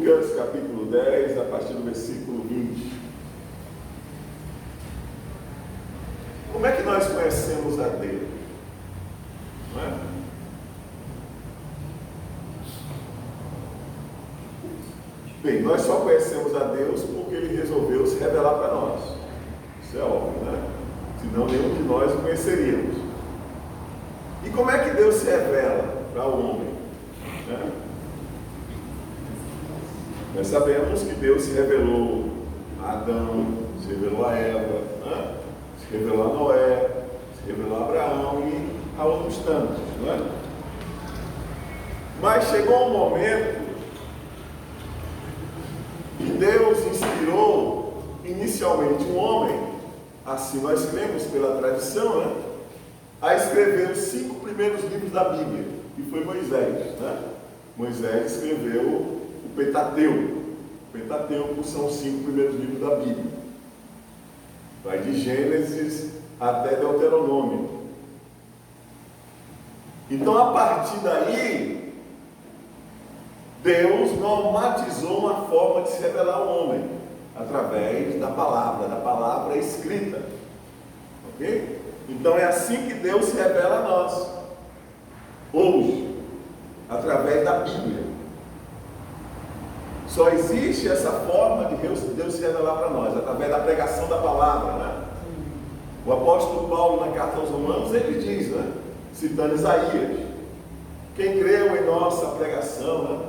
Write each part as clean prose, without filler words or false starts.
Lucas, capítulo 10, a partir do versículo 20. Como é que nós conhecemos a Deus? Não é? Bem, nós só conhecemos a Deus porque Ele resolveu se revelar para nós. Isso é óbvio, né? Senão nenhum de nós o conheceríamos. E como é que Deus se revela para o homem? Né? Nós sabemos que Deus se revelou a Adão, se revelou a Eva, né? Se revelou a Noé, se revelou a Abraão e a outros tantos, não é? Mas chegou um momento que Deus inspirou inicialmente um homem, assim nós cremos pela tradição, né? A escrever os 5 primeiros livros da Bíblia, e foi Moisés, né? Moisés escreveu o Pentateuco. O Pentateuco são os 5 primeiros livros da Bíblia. Vai de Gênesis até Deuteronômio. Então, a partir daí, Deus normatizou uma forma de se revelar ao homem, através da palavra escrita. Ok? Então, é assim que Deus se revela a nós, hoje, através da Bíblia. Só existe essa forma de Deus se revelar para nós, através da pregação da palavra, né? O apóstolo Paulo, na carta aos Romanos, ele diz, né? Citando Isaías: quem creu em nossa pregação, né?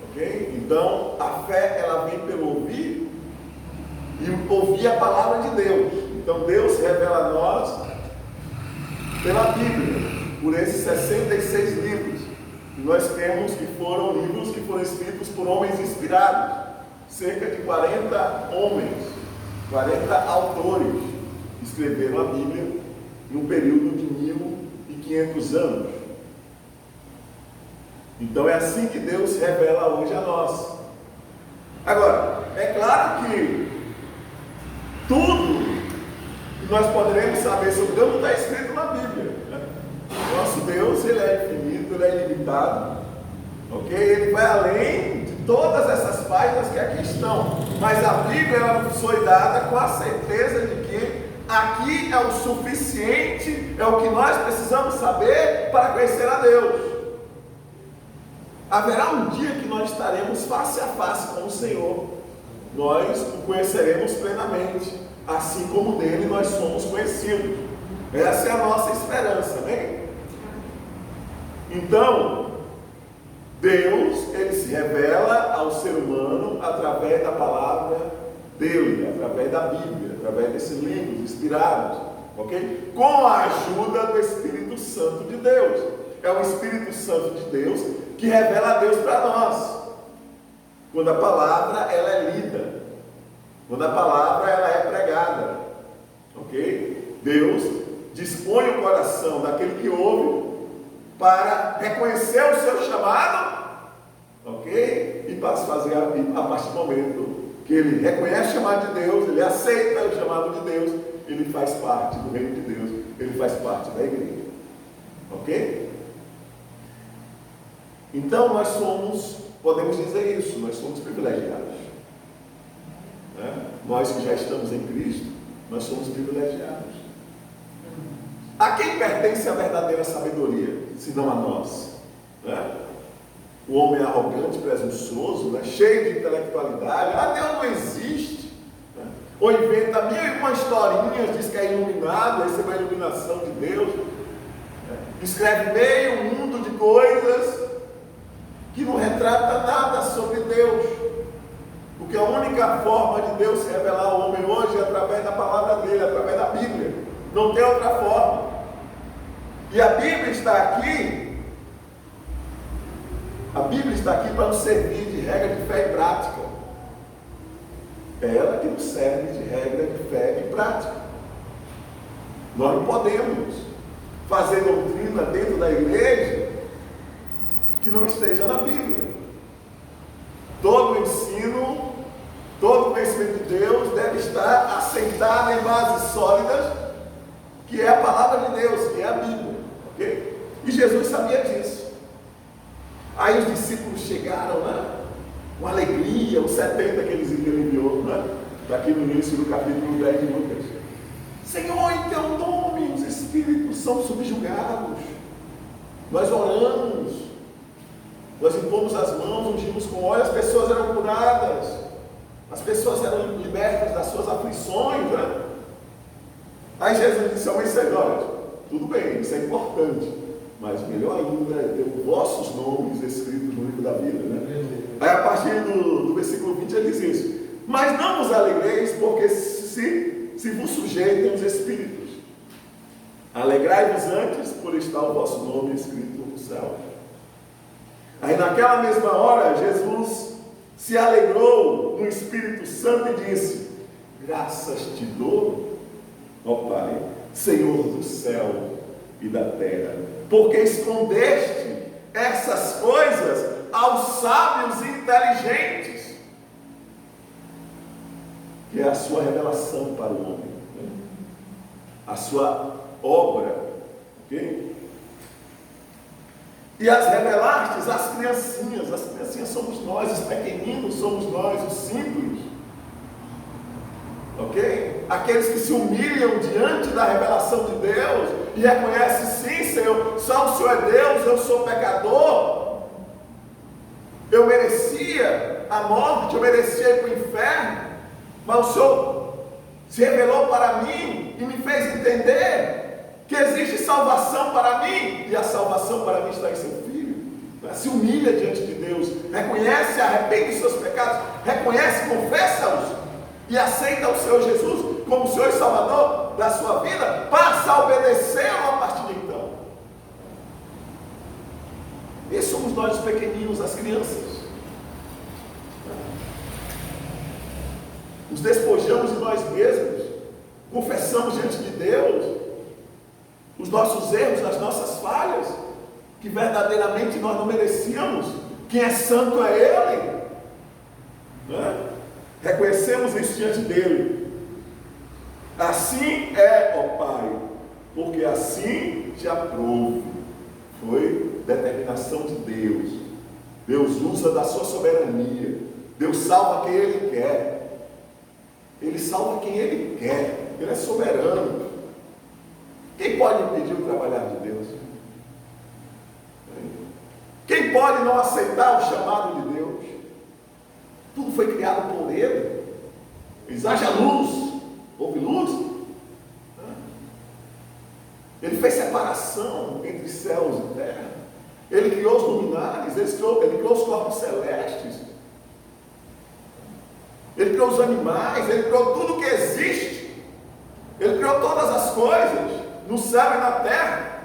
Ok? Então, a fé, ela vem pelo ouvir, e ouvir a palavra de Deus. Então, Deus se revela a nós pela Bíblia, por esses 66 livros. Nós temos que foram livros que foram escritos por homens inspirados, cerca de 40 homens, 40 autores escreveram a Bíblia num período de 1500 anos. Então é assim que Deus se revela hoje a nós. Agora, é claro que tudo que nós poderemos saber sobre Deus não está escrito na Bíblia, né? Nosso Deus, Ele é infinito, Ele é ilimitado, ok? Ele vai além de todas essas páginas que aqui estão, mas a Bíblia, ela nos foi dada com a certeza de que aqui é o suficiente, é o que nós precisamos saber para conhecer a Deus. Haverá um dia que nós estaremos face a face com o Senhor, nós o conheceremos plenamente, assim como dele nós somos conhecidos. Essa é a nossa esperança, amém? Então, Deus, Ele se revela ao ser humano através da palavra dele, através da Bíblia, através desses livros inspirados, ok? Com a ajuda do Espírito Santo de Deus. É o Espírito Santo de Deus que revela a Deus para nós. Quando a palavra, ela é lida, quando a palavra, ela é pregada, ok? Deus dispõe o coração daquele que ouve para reconhecer o seu chamado, ok? E para fazer a partir do momento que ele reconhece o chamado de Deus, ele aceita o chamado de Deus, ele faz parte do reino de Deus, ele faz parte da igreja, ok? Então nós somos, podemos dizer isso, nós somos privilegiados, né? Nós que já estamos em Cristo, nós somos privilegiados. A quem pertence a verdadeira sabedoria, se não a nós? Né? O homem arrogante, presunçoso, né? Cheio de intelectualidade, Deus não existe, né? Ou inventa 1001 historinhas, diz que é iluminado, recebeu a iluminação de Deus, né? Escreve meio mundo de coisas que não retrata nada sobre Deus, porque a única forma de Deus se revelar ao homem hoje é através da palavra dele, através da Bíblia. Não tem outra forma. E a Bíblia está aqui para nos servir de regra de fé e prática. É ela que nos serve de regra de fé e prática. Nós não podemos fazer doutrina dentro da igreja que não esteja na Bíblia. Todo o ensino, todo o conhecimento de Deus deve estar assentado em bases sólidas, que é a palavra de Deus, que é a Bíblia, ok? E Jesus sabia disso. Aí os discípulos chegaram, né? Com alegria, os 70 que ele enviou, né? Daqui no início do capítulo 10 de Lucas. Senhor, em teu nome os espíritos são subjugados. Nós oramos, nós impomos as mãos, ungimos com óleo, as pessoas eram curadas, as pessoas eram libertas das suas aflições, né? Aí Jesus disse: mas Senhor, tudo bem, isso é importante, mas melhor ainda é ter os vossos nomes escritos no livro da vida, né? Aí a partir do versículo 20 ele diz isso: mas não vos alegreis, porque se vos sujeitem os espíritos, alegrai-vos antes por estar o vosso nome escrito no céu. Aí naquela mesma hora Jesus se alegrou no Espírito Santo e disse: graças te dou, ó Pai, Senhor do céu e da terra, porque escondeste essas coisas aos sábios e inteligentes. Que é a sua revelação para o homem, né? A sua obra, ok? E as revelastes às criancinhas somos nós, os pequeninos somos nós, os simples, ok? Aqueles que se humilham diante da revelação de Deus e reconhecem: sim, Senhor, só o Senhor é Deus, eu sou pecador, eu merecia a morte, eu merecia ir para o inferno, mas o Senhor se revelou para mim e me fez entender que existe salvação para mim, e a salvação para mim está em seu Filho. Se humilha diante de Deus, reconhece, arrepende dos seus pecados, reconhece, confessa-os e aceita o Senhor Jesus como Senhor e Salvador da sua vida, passa a obedecê-lo a partir de então. E somos nós os pequeninos, as crianças. Nos despojamos de nós mesmos, confessamos diante de Deus os nossos erros, as nossas falhas, que verdadeiramente nós não merecíamos. Quem é santo é Ele, né? Reconhecemos isso diante dele. Assim é, ó Pai, porque assim te aprouve. Foi determinação de Deus. Deus usa da sua soberania. Deus salva quem Ele quer. Ele salva quem Ele quer. Ele é soberano. Quem pode impedir o trabalhar de Deus? Quem pode não aceitar o chamado de Deus? Tudo foi criado por Ele. Diz: haja luz. Houve luz. Ele fez separação entre céus e terra. Ele criou os luminares, ele criou os corpos celestes. Ele criou os animais, Ele criou tudo que existe. Ele criou todas as coisas, no céu e na terra.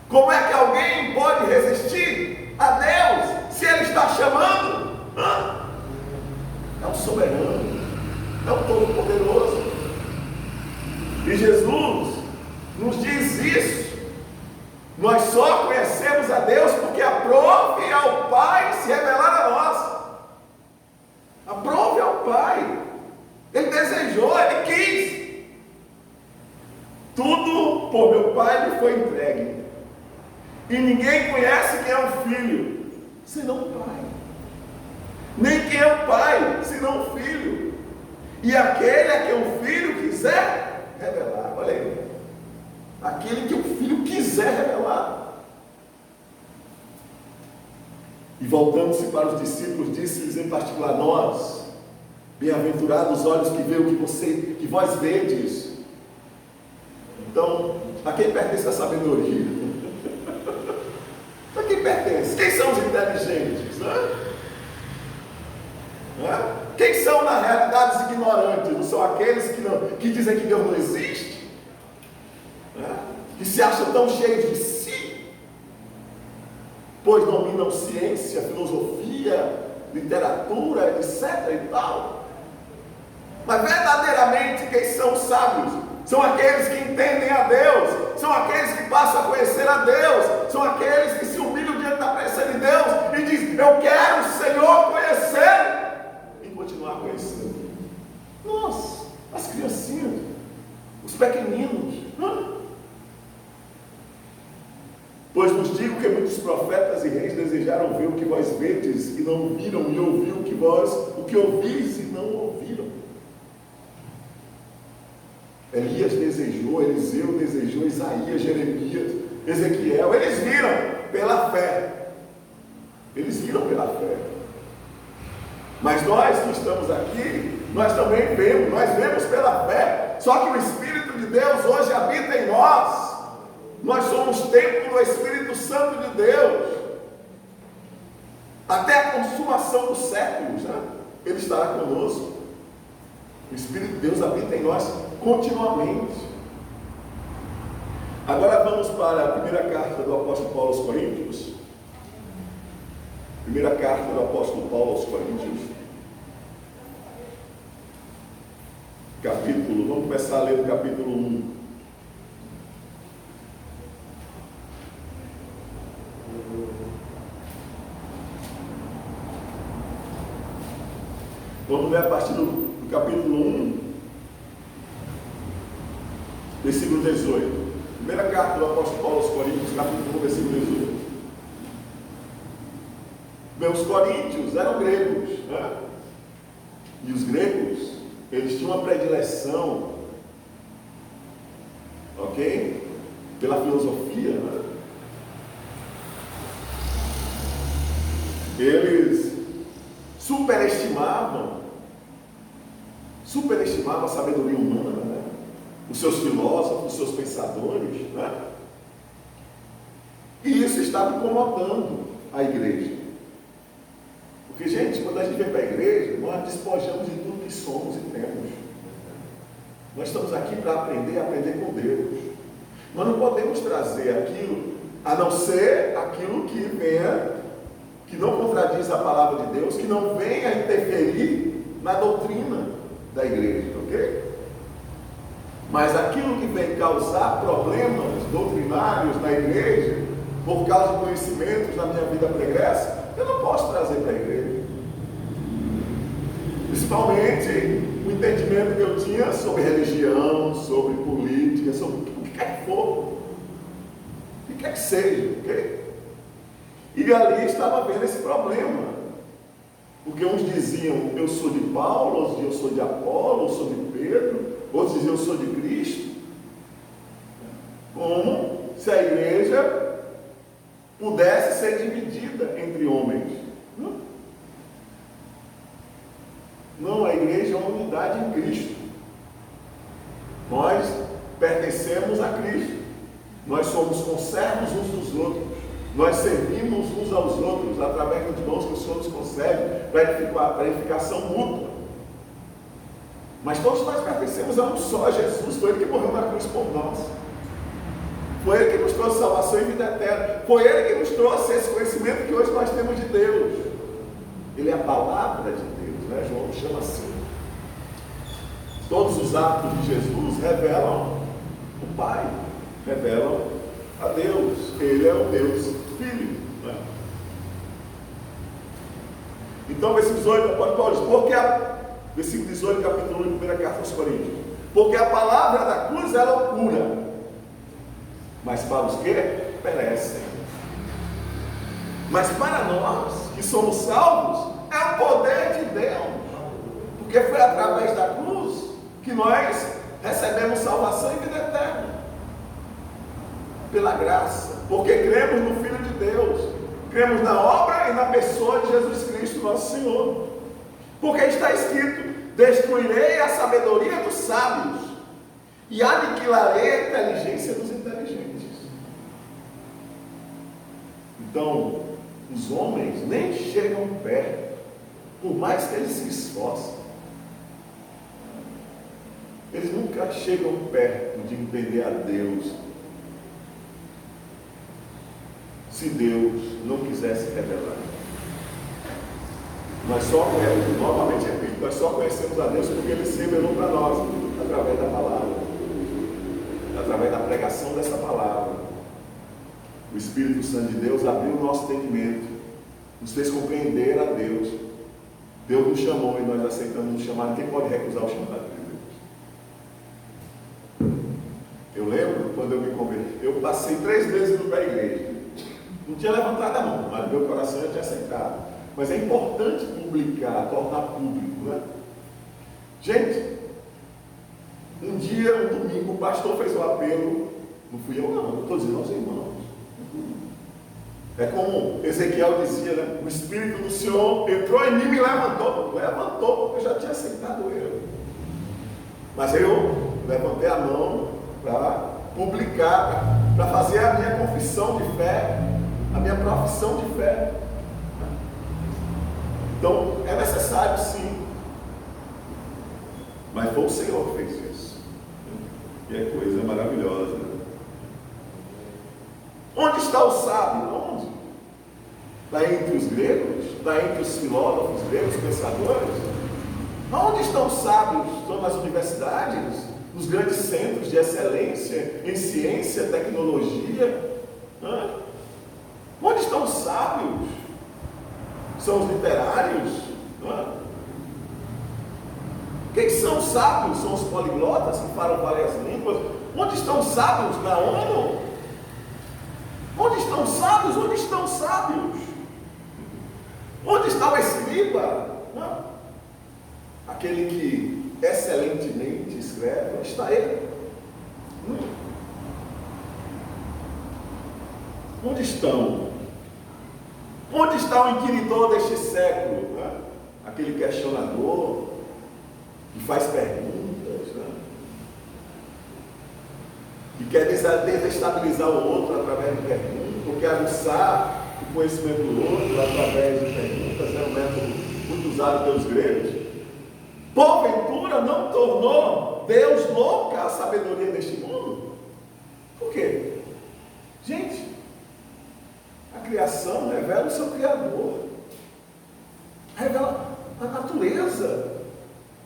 Como é que alguém pode resistir a Deus se Ele está chamando? É um soberano, é um todo-poderoso. E Jesus nos diz isso. Nós só conhecemos a Deus porque aprove ao Pai se revelar a nós. Aprove ao Pai. Ele desejou, Ele quis. Tudo por meu Pai lhe foi entregue. E ninguém conhece quem é o Filho, senão o Pai. Nem quem é o Pai, senão o Filho. E aquele a quem o Filho quiser revelar. Olha aí. Aquele que o Filho quiser revelar. E voltando-se para os discípulos, disse-lhes em particular: nós, bem-aventurados os olhos que veem o que vós vedes. Então, a quem pertence a sabedoria? A quem pertence? Quem são os inteligentes? Quem são, na realidade, os ignorantes? Não são aqueles que dizem que Deus não existe? Que se acham tão cheios de si, pois dominam ciência, filosofia, literatura, etc. e tal. Mas verdadeiramente quem são os sábios? São aqueles que entendem a Deus, são aqueles que passam a conhecer a Deus, são aqueles que se humilham diante da presença de Deus e dizem: eu quero, Senhor, conhecer e continuar conhecendo. Nós, as criancinhas, os pequeninos. Pois vos digo ficaram ver o que vós vedes e não viram, e ouviram o que ouvis e não ouviram. Elias desejou, Eliseu desejou, Isaías, Jeremias, Ezequiel, eles viram pela fé. Eles viram pela fé. Mas nós que estamos aqui, nós também vemos, nós vemos pela fé. Só que o Espírito de Deus hoje habita em nós. Nós somos templo do Espírito Santo de Deus. Até a consumação dos séculos, né? Ele estará conosco. O Espírito de Deus habita em nós continuamente. Agora vamos para a primeira carta do apóstolo Paulo aos Coríntios. Primeira carta do apóstolo Paulo aos Coríntios. Capítulo, vamos começar a ler o capítulo 1. Vamos ler a partir do capítulo 1, versículo 18. Primeira carta do apóstolo Paulo aos Coríntios, capítulo 1, versículo 18. Bem, os coríntios eram gregos, né? E os gregos, eles tinham uma predileção, ok? Pela filosofia, né? Eles superestimavam a sabedoria humana, né? Os seus filósofos, os seus pensadores, né? E isso estava incomodando a igreja. Porque, gente, quando a gente vem para a igreja, nós despojamos de tudo que somos e temos. Nós estamos aqui para aprender com Deus. Nós não podemos trazer aquilo, a não ser aquilo que venha, que não contradiz a palavra de Deus, que não venha interferir na doutrina da igreja, ok? Mas aquilo que vem causar problemas doutrinários na igreja, por causa de conhecimentos na minha vida pregressa, eu não posso trazer para a igreja. Principalmente o entendimento que eu tinha sobre religião, sobre política, sobre o que quer que for, o que quer que seja, ok? E ali estava havendo esse problema. Porque uns diziam, eu sou de Paulo, outros diziam, eu sou de Apolo, eu sou de Pedro, outros diziam, eu sou de Cristo. Como se a igreja pudesse ser dividida entre homens. Não, a igreja é uma unidade em Cristo. Nós pertencemos a Cristo. Nós somos conservos uns dos outros. Nós servimos uns aos outros através dos dons que o Senhor nos concede para edificação mútua. Mas todos nós pertencemos a um só, Jesus. Foi Ele que morreu na cruz por nós. Foi Ele que nos trouxe salvação e vida eterna. Foi Ele que nos trouxe esse conhecimento que hoje nós temos de Deus. Ele é a palavra de Deus, né? João chama assim. Todos os atos de Jesus revelam o Pai, revelam a Deus. Ele é o Deus Filho, né? Então, versículo 18, Paulo diz, versículo 18, capítulo 1, primeira carta aos Coríntios. Porque a palavra da cruz é loucura, mas para os que perecem. Mas para nós, que somos salvos, é o poder de Deus. Porque foi através da cruz que nós recebemos salvação e vida eterna. Pela graça. Porque cremos no Filho de Deus. Cremos na obra e na pessoa de Jesus Cristo, nosso Senhor. Porque está escrito, destruirei a sabedoria dos sábios e aniquilarei a inteligência dos inteligentes. Então, os homens nem chegam perto, por mais que eles se esforcem. Eles nunca chegam perto de entender a Deus, se Deus não quisesse revelar. Nós só conhecemos, novamente repito, nós só conhecemos a Deus porque Ele se revelou para nós, através da palavra, através da pregação dessa palavra. O Espírito Santo de Deus abriu o nosso entendimento, nos fez compreender a Deus. Deus nos chamou e nós aceitamos nos chamar. Quem pode recusar o chamado de Deus? Eu lembro quando eu me converti, eu passei 3 meses indo para a igreja. não tinha levantado a mão, mas no meu coração eu tinha aceitado. Mas é importante publicar, tornar público, né? Gente, um dia, um domingo, o pastor fez um apelo, não fui eu não, eu estou dizendo aos irmãos. É como Ezequiel dizia, né? O Espírito do Senhor entrou em mim e me levantou. Levantou, porque eu já tinha aceitado ele. Mas eu levantei a mão para publicar, para fazer a minha confissão de fé, a minha profissão de fé. Então, é necessário sim. Mas foi o Senhor que fez isso. E é coisa maravilhosa. Onde está o sábio? Onde? Está entre os gregos? Está entre os filósofos gregos, pensadores? Onde estão os sábios? Estão nas universidades? Nos grandes centros de excelência em ciência, tecnologia? Onde estão os sábios? São os literários? Quem são os sábios? São os poliglotas que falam várias línguas? Onde estão os sábios? Na ONU? Onde estão os sábios? Onde estão os sábios? Onde está o escriba? Aquele que excelentemente escreve, onde está ele? Onde estão? Onde está o inquiridor deste século? Aquele questionador que faz perguntas, que quer desestabilizar o outro através de perguntas, ou quer aguçar o conhecimento do outro através de perguntas, é um método muito usado pelos gregos. Porventura não tornou Deus louca a sabedoria deste mundo? Por quê? Gente, a criação revela o seu Criador, revela a natureza.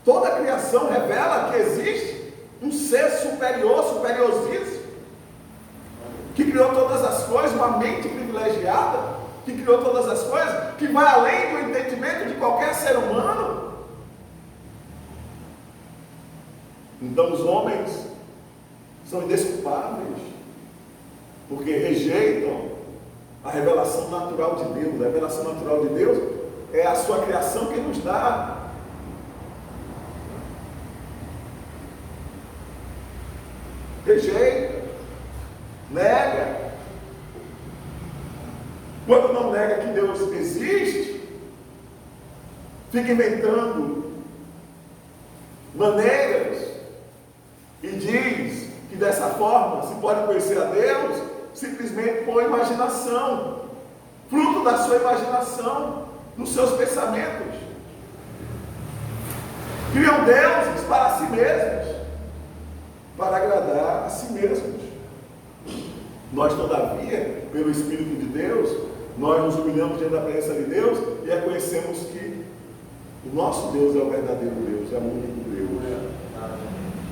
Toda a criação revela que existe um ser superior, superiosíssimo, que criou todas as coisas, uma mente privilegiada, que criou todas as coisas, que vai além do entendimento de qualquer ser humano. Então os homens são indesculpáveis, porque rejeitam a revelação natural de Deus. A revelação natural de Deus é a sua criação que nos dá. Rejeita, nega. Quando não nega que Deus existe, fica inventando maneiras e diz que dessa forma se pode conhecer a Deus simplesmente por imaginação, fruto da sua imaginação, dos seus pensamentos. Criam deuses para si mesmos, para agradar a si mesmos. Nós, todavia, pelo Espírito de Deus, nós nos humilhamos diante da presença de Deus e reconhecemos que o nosso Deus é o verdadeiro Deus, é o único Deus.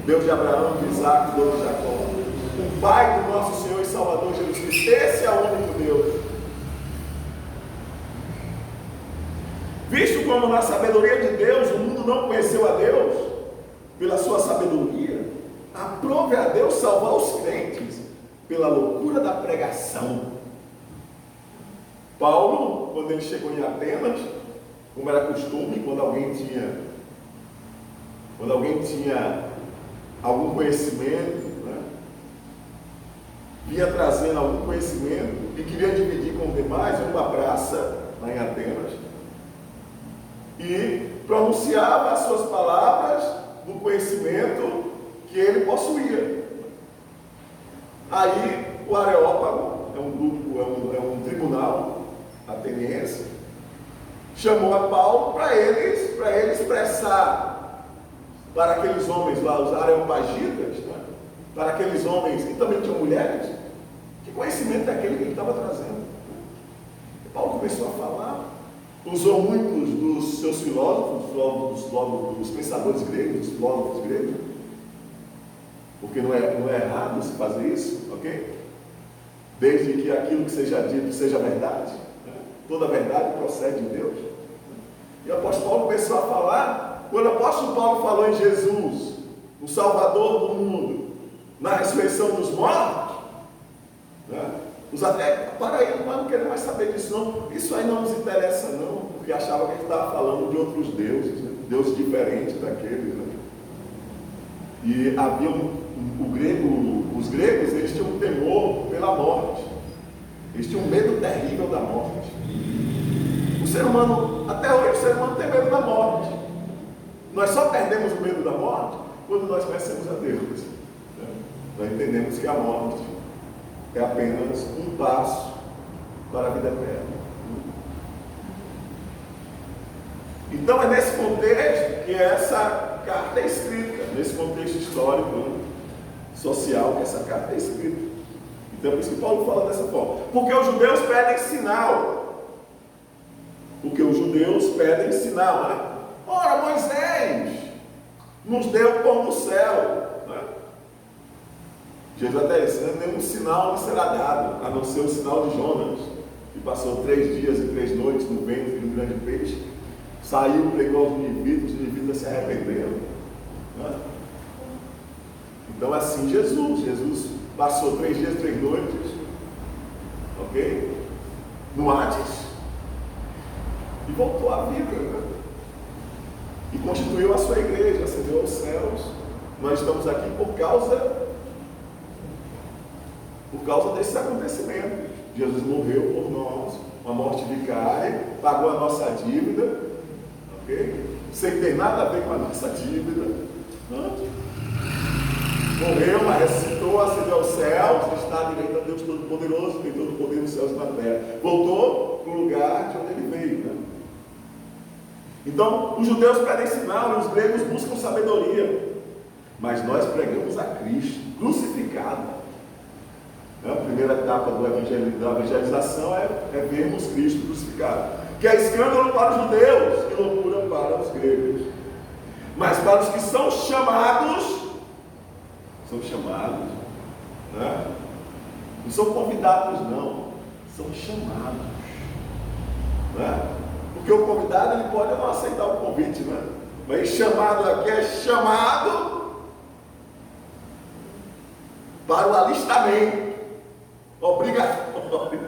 Deus de Abraão, de Isaac, Deus de Jacó, o Pai do nosso Senhor e Salvador Jesus Cristo. Esse é o único Deus. Visto como na sabedoria de Deus o mundo não conheceu a Deus, pela sua sabedoria, aprove a Deus salvar os crentes pela loucura da pregação. Paulo, quando ele chegou em Atenas, como era costume, quando alguém tinha algum conhecimento, vinha trazendo algum conhecimento e queria dividir com os demais, em uma praça lá em Atenas, e pronunciava as suas palavras do conhecimento que ele possuía. Aí o Areópago, é um tribunal ateniense, chamou a Paulo para ele expressar para aqueles homens lá, os areopagitas, para aqueles homens que também tinham mulheres, que conhecimento é aquele que ele estava trazendo. E Paulo começou a falar, usou muitos dos seus filósofos, dos pensadores gregos, dos filósofos gregos, porque não é errado se fazer isso, ok? Desde que aquilo que seja dito seja verdade, toda verdade procede de Deus. E o apóstolo Paulo começou a falar, quando o apóstolo Paulo falou em Jesus, o Salvador do mundo, na ressurreição dos mortos, Os até, para aí, nós não queremos mais saber disso não. Isso aí não nos interessa não, porque achava que a gente estava falando de outros deuses, né? Deuses diferentes daqueles, né? E havia os gregos, eles tinham um temor pela morte. Eles tinham um medo terrível da morte. O ser humano, até hoje o ser humano tem medo da morte. Nós só perdemos o medo da morte quando nós conhecemos a Deus, né? Nós entendemos que a morte é apenas um passo para a vida eterna. Então é nesse contexto que essa carta é escrita, nesse contexto histórico, né, social, que essa carta é escrita. Então é por isso que Paulo fala dessa forma. Porque os judeus pedem sinal. Porque os judeus pedem sinal, né? Ora, Moisés nos deu pão no céu, né? Jesus até disse, nenhum sinal lhe será dado, a não ser o sinal de Jonas, que passou 3 dias e 3 noites no ventre de um grande peixe, saiu, pregou aos ninivitas se arrependeram, né? Então assim Jesus passou 3 dias e 3 noites, ok? No Hades, e voltou à vida, né? E constituiu a sua igreja, ascendeu aos céus. Nós estamos aqui por causa desses acontecimentos. Jesus morreu por nós, uma morte vicária, pagou a nossa dívida, ok? Sem ter nada a ver com a nossa dívida, né? Morreu, mas ressuscitou, ascendeu aos céus, está à direita de Deus Todo-Poderoso, tem todo o poder nos céus e na terra. Voltou para o lugar de onde ele veio, né? Então, os judeus pedem sinal e os gregos buscam sabedoria. Mas nós pregamos a Cristo, crucificado. A primeira etapa da evangelização é vermos Cristo crucificado. Que é escândalo para os judeus e loucura para os gregos. Mas para os que são chamados, né? Não são convidados não, são chamados, né? Porque o convidado ele pode não aceitar o convite, né? Mas chamado aqui é chamado para o alistamento, obrigatório.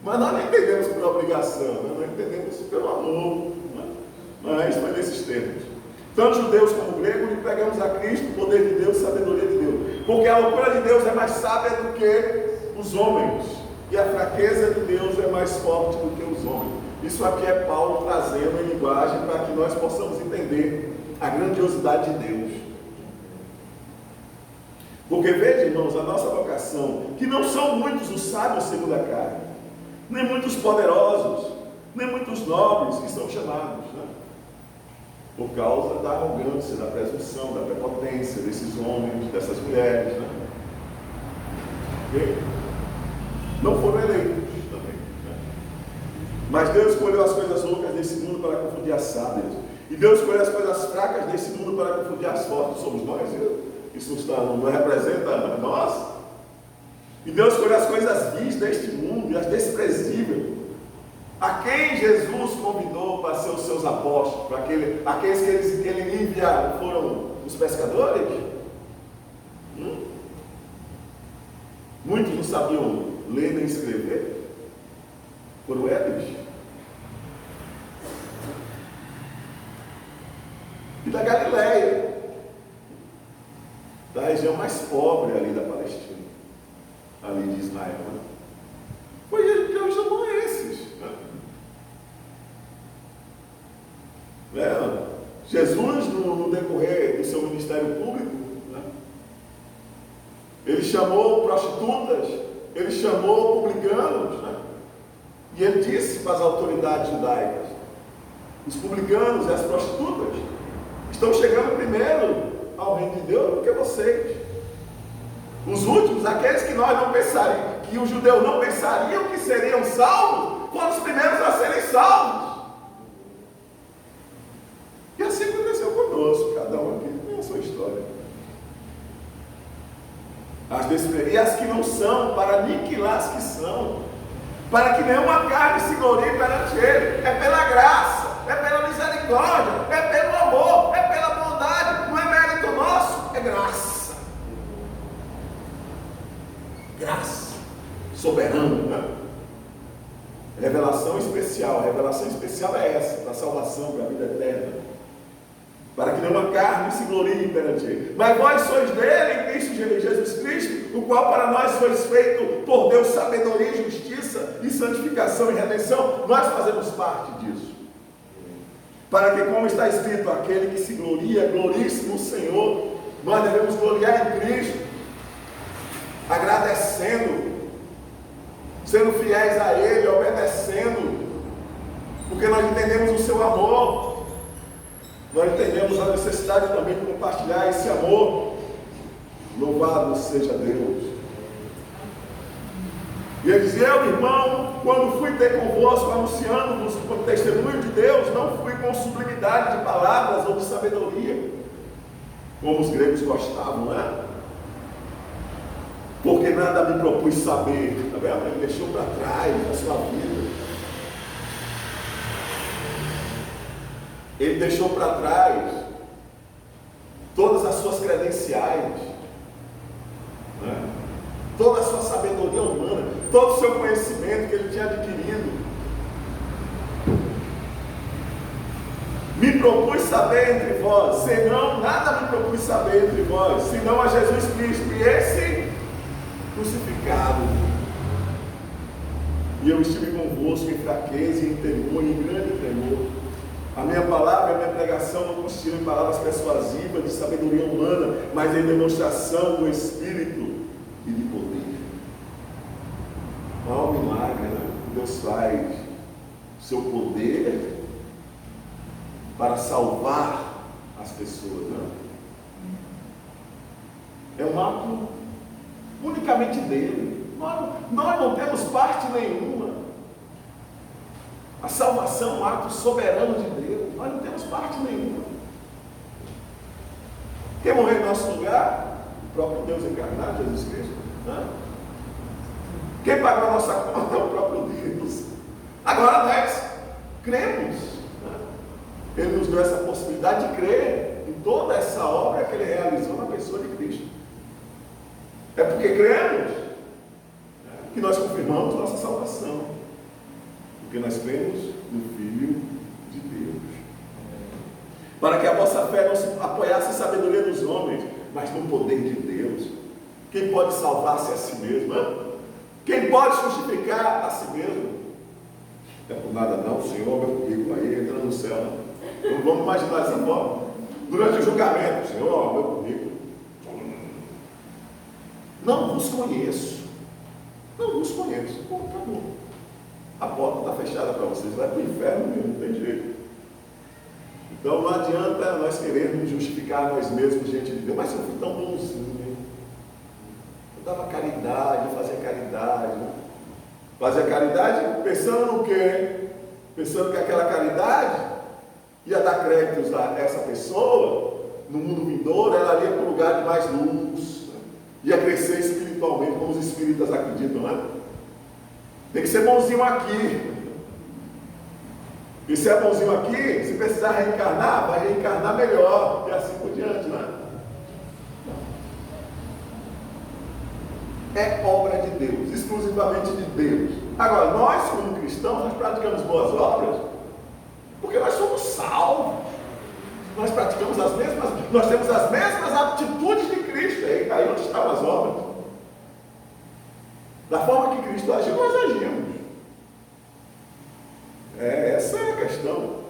Mas nós não entendemos por obrigação, né? Nós entendemos pelo amor, né? Mas foi nesses termos. Tanto judeus como gregos, lhe pregamos a Cristo, o poder de Deus, sabedoria de Deus. Porque a loucura de Deus é mais sábia do que os homens, e a fraqueza de Deus é mais forte do que os homens. Isso aqui é Paulo trazendo em linguagem para que nós possamos entender a grandiosidade de Deus. Porque veja, irmãos, a nossa vocação, que não são muitos os sábios segundo a carne, nem muitos poderosos, nem muitos nobres que são chamados, né? Por causa da arrogância, da presunção, da prepotência desses homens, dessas mulheres, né? Okay? Não foram eleitos também, né? Mas Deus escolheu as coisas loucas desse mundo para confundir as sábias, e Deus escolheu as coisas fracas desse mundo para confundir as fortes. Somos nós, isso não representa nós. E Deus escolheu as coisas vis deste mundo e as desprezíveis, a quem Jesus convidou para ser os seus apóstolos, para aqueles que ele enviaram, foram os pescadores? Muitos não sabiam ler nem escrever, foram eles. E da Galileia, da região mais pobre ali da Palestina, ali de Israel, né? Foi ele que Deus chamou esses, né? Jesus, no decorrer do seu ministério público, né? Ele chamou prostitutas, ele chamou publicanos, né? E ele disse para as autoridades judaicas: os publicanos e as prostitutas estão chegando primeiro ao reino de Deus do que vocês. Os últimos, aqueles que nós não pensaríamos, que os judeus não pensariam que seriam salvos, foram os primeiros a serem salvos. E assim aconteceu conosco, cada um aqui tem a sua história. E as que não são, para aniquilar as que são, para que nenhuma carne se glorie perante ele. É pela graça, é pela misericórdia, é pelo amor, é pela bondade, não é mérito nosso, é graça. Graça, soberano, especial é essa, para a salvação, para a vida eterna. Para que nenhuma carne se glorie perante ele. Mas vós sois dele, em Cristo Jesus Cristo, o qual para nós sois feito por Deus sabedoria, justiça e santificação e redenção. Nós fazemos parte disso. Para que, como está escrito, aquele que se gloria, glorie-se no Senhor. Nós devemos gloriar em Cristo, agradecendo, sendo fiéis a Ele, obedecendo, porque nós entendemos o seu amor, nós entendemos a necessidade também de compartilhar esse amor. Louvado seja Deus. E ele dizia: eu, irmão, quando fui ter convosco, anunciando-vos o testemunho de Deus, não fui com sublimidade de palavras ou de sabedoria, como os gregos gostavam, não é? Porque nada me propus saber, tá vendo? Ele deixou para trás a sua vida. Ele deixou para trás todas as suas credenciais, né? Toda a sua sabedoria humana, todo o seu conhecimento que ele tinha adquirido. Me propus saber entre vós, senão nada me propus saber entre vós, senão a Jesus Cristo e esse crucificado. E eu estive convosco em fraqueza e em temor, em grande temor. A minha palavra, a minha pregação não consistiu em palavras persuasivas de sabedoria humana, mas em demonstração do Espírito e de poder. Olha o milagre, né? Deus faz seu poder para salvar as pessoas, né? É um ato unicamente dele. Nós não temos parte nenhuma. A salvação é um ato soberano de Deus. Nós não temos parte nenhuma. Quem morreu em nosso lugar? O próprio Deus encarnado, Jesus Cristo. Né? Quem pagou a nossa conta é o próprio Deus. Agora nós cremos. Né? Ele nos deu essa possibilidade de crer em toda essa obra que ele realizou na pessoa de Cristo. É porque cremos que nós confirmamos nossa salvação. Porque nós cremos no Filho de Deus. Para que a vossa fé não se apoiasse em sabedoria dos homens, mas no poder de Deus. Quem pode salvar-se a si mesmo? Hein? Quem pode justificar a si mesmo? Não é por nada não, Senhor, meu currículo aí entra no céu. Não vamos imaginar dessa forma. Durante o julgamento, Senhor, meu currículo. Não vos conheço. Não vos conheço. Bom, acabou. A porta está fechada para vocês, vai para o inferno mesmo, não tem jeito. Então não adianta nós querermos justificar nós mesmos diante de Deus. Mas eu fui tão bonzinho, hein? Eu dava caridade, eu fazia caridade. Fazia caridade pensando no quê? Pensando que aquela caridade ia dar créditos a essa pessoa, no mundo vindouro, ela ia para um lugar de mais luz, né? Ia crescer espiritualmente, como os espíritas acreditam, né? Tem que ser bonzinho aqui. E se é bonzinho aqui, se precisar reencarnar, vai reencarnar melhor. E assim por diante, né? É obra de Deus, exclusivamente de Deus. Agora, nós como cristãos, nós praticamos boas obras, porque nós somos salvos. Nós praticamos as mesmas, nós temos as mesmas atitudes de Cristo. Aí onde estão as obras? Da forma que Cristo agiu, nós agimos. Essa é a questão.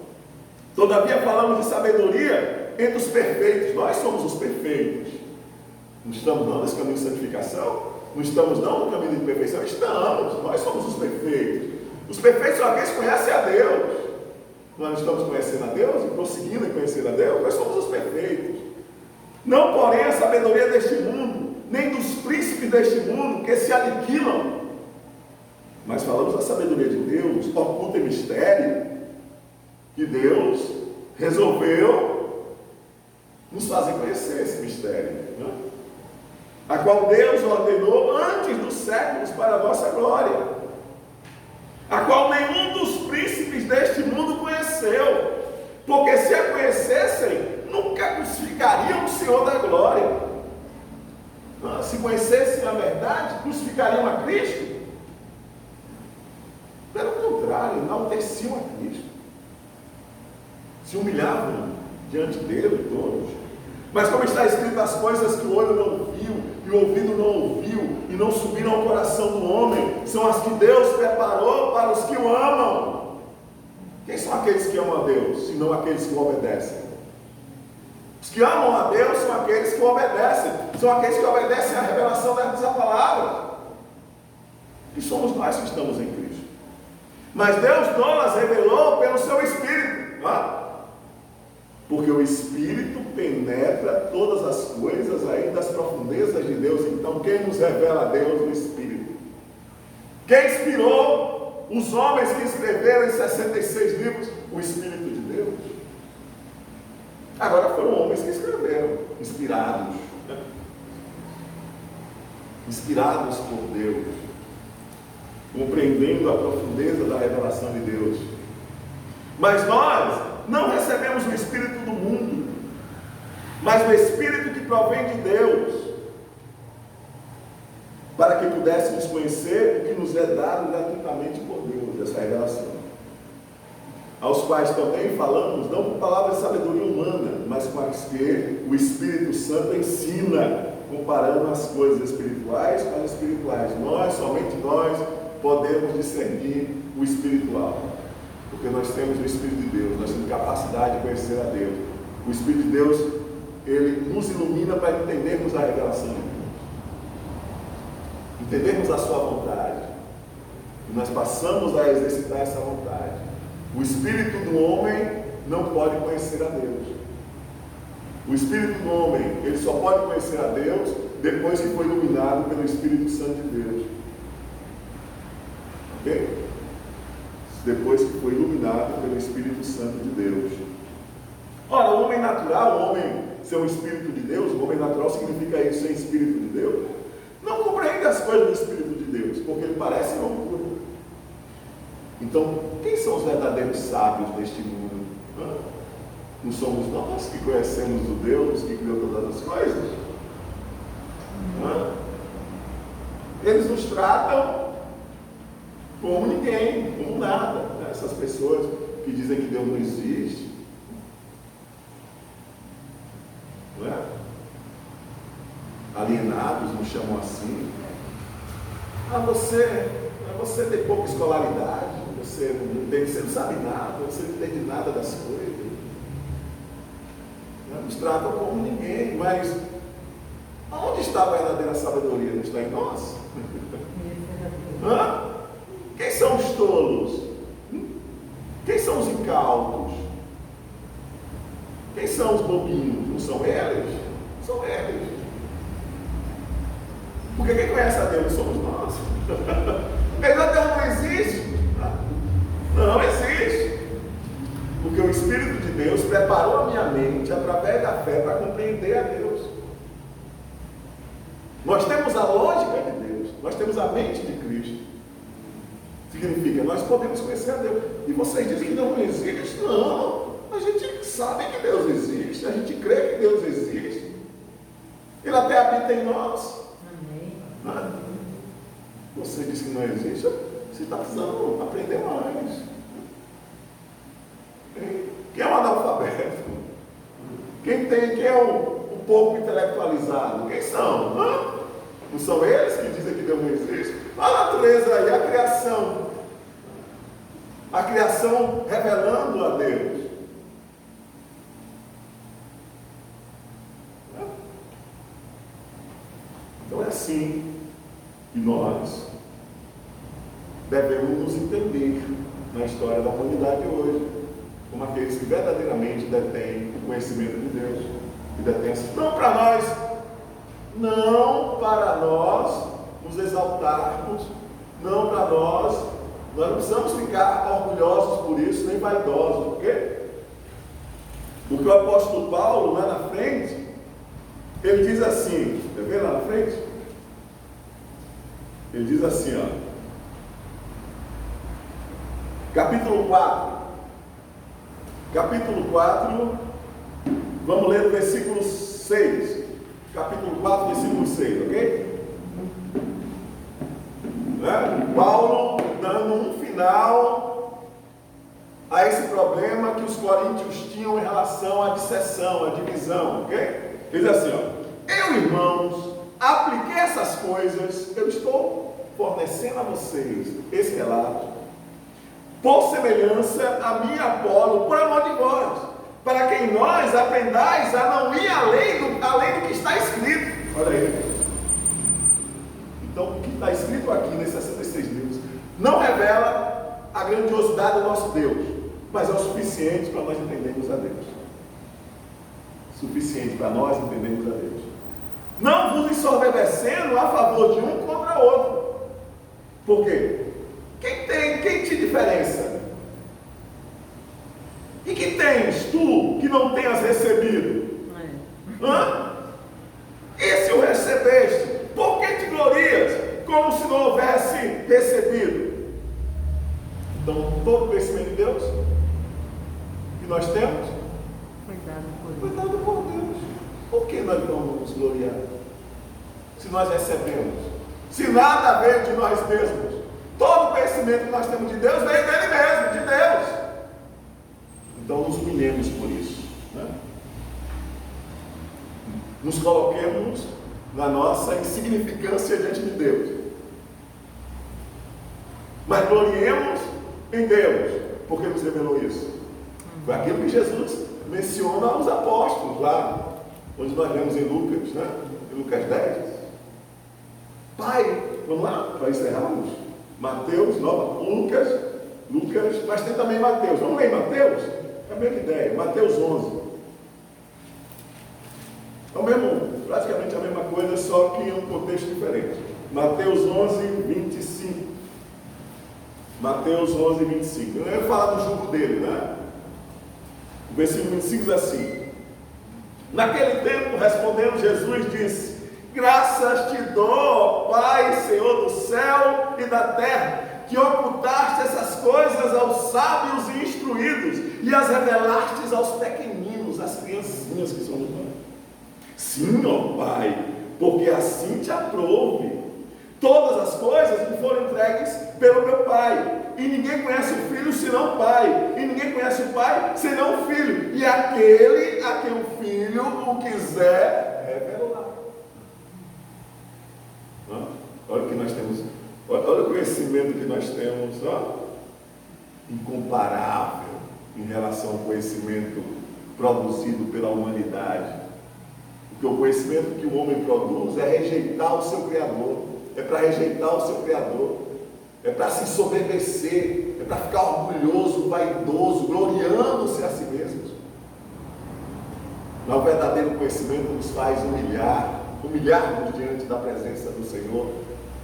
Todavia falamos de sabedoria entre os perfeitos. Nós somos os perfeitos. Não estamos não nesse caminho de santificação? Não estamos não no caminho de perfeição? Estamos. Nós somos os perfeitos. Os perfeitos são aqueles que conhecem a Deus. Nós não estamos conhecendo a Deus e prosseguindo em conhecer a Deus. Nós somos os perfeitos. Não, porém, a sabedoria deste mundo, nem dos príncipes deste mundo que se aniquilam, mas falamos da sabedoria de Deus, oculta em mistério, que Deus resolveu nos fazer conhecer esse mistério, né? A qual Deus ordenou antes dos séculos para a nossa glória, a qual nenhum dos príncipes deste mundo conheceu, porque se a conhecessem, nunca crucificariam o Senhor da glória. Se conhecessem a verdade, crucificariam a Cristo? Pelo contrário, enalteciam a Cristo. se humilhavam diante dele todos. Mas como está escrito, as coisas que o olho não viu, e o ouvido não ouviu, e não subiram ao coração do homem, são as que Deus preparou para os que o amam. Quem são aqueles que amam a Deus, senão aqueles que o obedecem? Os que amam a Deus são aqueles que o obedecem, são aqueles que obedecem à revelação dessa palavra. E somos nós que estamos em Cristo. Mas Deus não as revelou pelo seu Espírito, não é? Porque o Espírito penetra todas as coisas aí das profundezas de Deus. Então quem nos revela a Deus? O Espírito. Quem inspirou os homens que escreveram em 66 livros? O Espírito de Deus. Agora foram homens que escreveram, inspirados, né? Inspirados por Deus, compreendendo a profundeza da revelação de Deus. Mas nós não recebemos o Espírito do mundo, mas o Espírito que provém de Deus, para que pudéssemos conhecer o que nos é dado gratuitamente por Deus, essa revelação. Aos quais também falamos, não com palavras de sabedoria humana, mas com as que o Espírito Santo ensina, comparando as coisas espirituais com as espirituais. Somente nós, podemos discernir o espiritual, porque nós temos o Espírito de Deus, nós temos capacidade de conhecer a Deus. O Espírito de Deus, ele nos ilumina para entendermos a revelação de Deus, entendermos a sua vontade, e nós passamos a exercitar essa vontade. O espírito do homem não pode conhecer a Deus. O espírito do homem, ele só pode conhecer a Deus depois que foi iluminado pelo Espírito Santo de Deus. Ok? Depois que foi iluminado pelo Espírito Santo de Deus. Ora, o homem natural, o homem ser um espírito de Deus, o homem natural significa isso, ser espírito de Deus, não compreende as coisas do Espírito de Deus, porque ele parece loucura. Então, quem são os verdadeiros sábios deste mundo? Não somos nós que conhecemos o Deus que criou todas as coisas? Eles nos tratam como ninguém, como nada, né? Essas pessoas que dizem que Deus não existe, não é? Alienados nos chamam assim. Você tem pouca escolaridade, você não sabe nada, você não entende nada das coisas. Nos tratam como ninguém, mas onde está a verdadeira sabedoria? Não está em nós? Quem são os tolos? Quem são os incautos? Quem são os bobinhos? Não são eles? São eles. Porque quem conhece a Deus somos nós. Mas a Deus não existe? Não existe. Porque o Espírito de Deus preparou a minha mente através da fé para compreender a Deus. Nós temos a lógica de Deus, nós temos a mente de Cristo. Significa, nós podemos conhecer a Deus. E vocês dizem que não existe? Não, a gente sabe que Deus existe, a gente crê que Deus existe. Ele até habita em nós. Amém. Você diz que não existe, você está precisando aprender mais. Quem é um analfabeto? Quem é um pouco intelectualizado? Quem são? Não são eles que dizem que Deus não existe? A natureza aí, a criação. A criação revelando a Deus. Então é assim que nós devemos nos entender na história da humanidade hoje, como aqueles que verdadeiramente detêm o conhecimento de Deus, e detêm não para nós nos exaltarmos, não para nós não precisamos ficar orgulhosos por isso, nem vaidosos. Por quê? Porque o apóstolo Paulo, lá na frente, ele diz assim, está vendo lá na frente? Ele diz assim, capítulo 4, vamos ler o versículo 6, capítulo 4, versículo 6, ok? Paulo dando um final a esse problema que os coríntios tinham em relação à disseção, à divisão, ok? Ele diz assim, ó: eu, irmãos, apliquei essas coisas, eu estou fornecendo a vocês esse relato, por semelhança a mim, Apolo, por amor de vós, para que em nós aprendais a não ir além do que está escrito. Olha aí. Então, o que está escrito aqui nesses 66 livros não revela a grandiosidade do nosso Deus, mas é o suficiente para nós entendermos a Deus. Suficiente para nós entendermos a Deus. Não vos ensoberbecendo a favor de um contra o outro. Por quê? Quem te diferença? E que tens tu que não tenhas recebido? Hã? E se o recebeste, por que te glorias como se não houvesse recebido? Então, todo o conhecimento de Deus que nós temos foi dado por Deus. Por que nós não vamos gloriar? Se nós recebemos, se nada veio de nós mesmos, todo o conhecimento que nós temos de Deus veio dele mesmo, de Deus. Então nos humilhemos por isso, né? Nos coloquemos na nossa insignificância diante de Deus, mas gloriemos em Deus, porque nos revelou isso. Foi aquilo que Jesus menciona aos apóstolos lá, onde nós lemos em Lucas, né? Em Lucas 10. Pai, vamos lá, para encerrarmos. Mateus, Lucas, mas tem também Mateus. Vamos ler Mateus? É a mesma ideia, Mateus 11. É o mesmo, praticamente a mesma coisa, só que em um contexto diferente. Mateus 11, 25. Mateus 11, 25. Eu não ia falar do jugo dele, né? O versículo 25 diz assim: naquele tempo, respondendo Jesus, disse: graças te dou, Pai, Senhor do céu e da terra, que ocultaste essas coisas aos sábios e instruídos e as revelastes aos pequeninos, às criancinhas que são do Pai. Sim, ó Pai, porque assim te aprouve. Todas as coisas me foram entregues pelo meu Pai, e ninguém conhece o Filho senão o Pai, e ninguém conhece o Pai senão o Filho, e aquele a quem o Filho o quiser revelar. Olha o que nós temos, olha o conhecimento que nós temos, incomparável em relação ao conhecimento produzido pela humanidade. Porque o conhecimento que o homem produz é rejeitar o seu Criador. É para rejeitar o seu Criador, é para se ensoberbecer, é para ficar orgulhoso, vaidoso, gloriando-se a si mesmos. Mas o verdadeiro conhecimento nos faz humilhar-nos diante da presença do Senhor,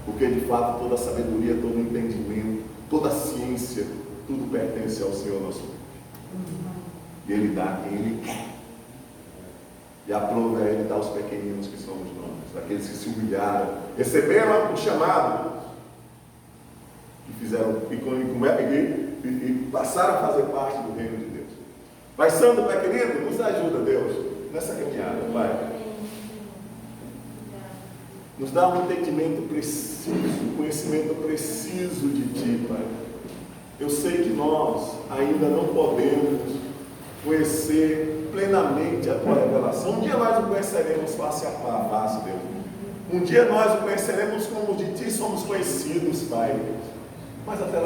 porque de fato toda a sabedoria, todo o entendimento, toda a ciência, tudo pertence ao Senhor nosso Deus. E Ele dá a quem Ele quer. E aprova Ele dar aos pequeninos que somos nós, aqueles que se humilharam, receberam o chamado, que fizeram e passaram a fazer parte do reino de Deus. Pai Santo, Pai querido, nos ajuda, Deus, nessa caminhada, Pai. Nos dá um entendimento preciso, um conhecimento preciso de Ti, Pai. Eu sei que nós ainda não podemos conhecer plenamente a Tua revelação. Um dia nós o conheceremos face a face, Deus. Um dia nós o conheceremos como de Ti somos conhecidos, Pai. Mas até lá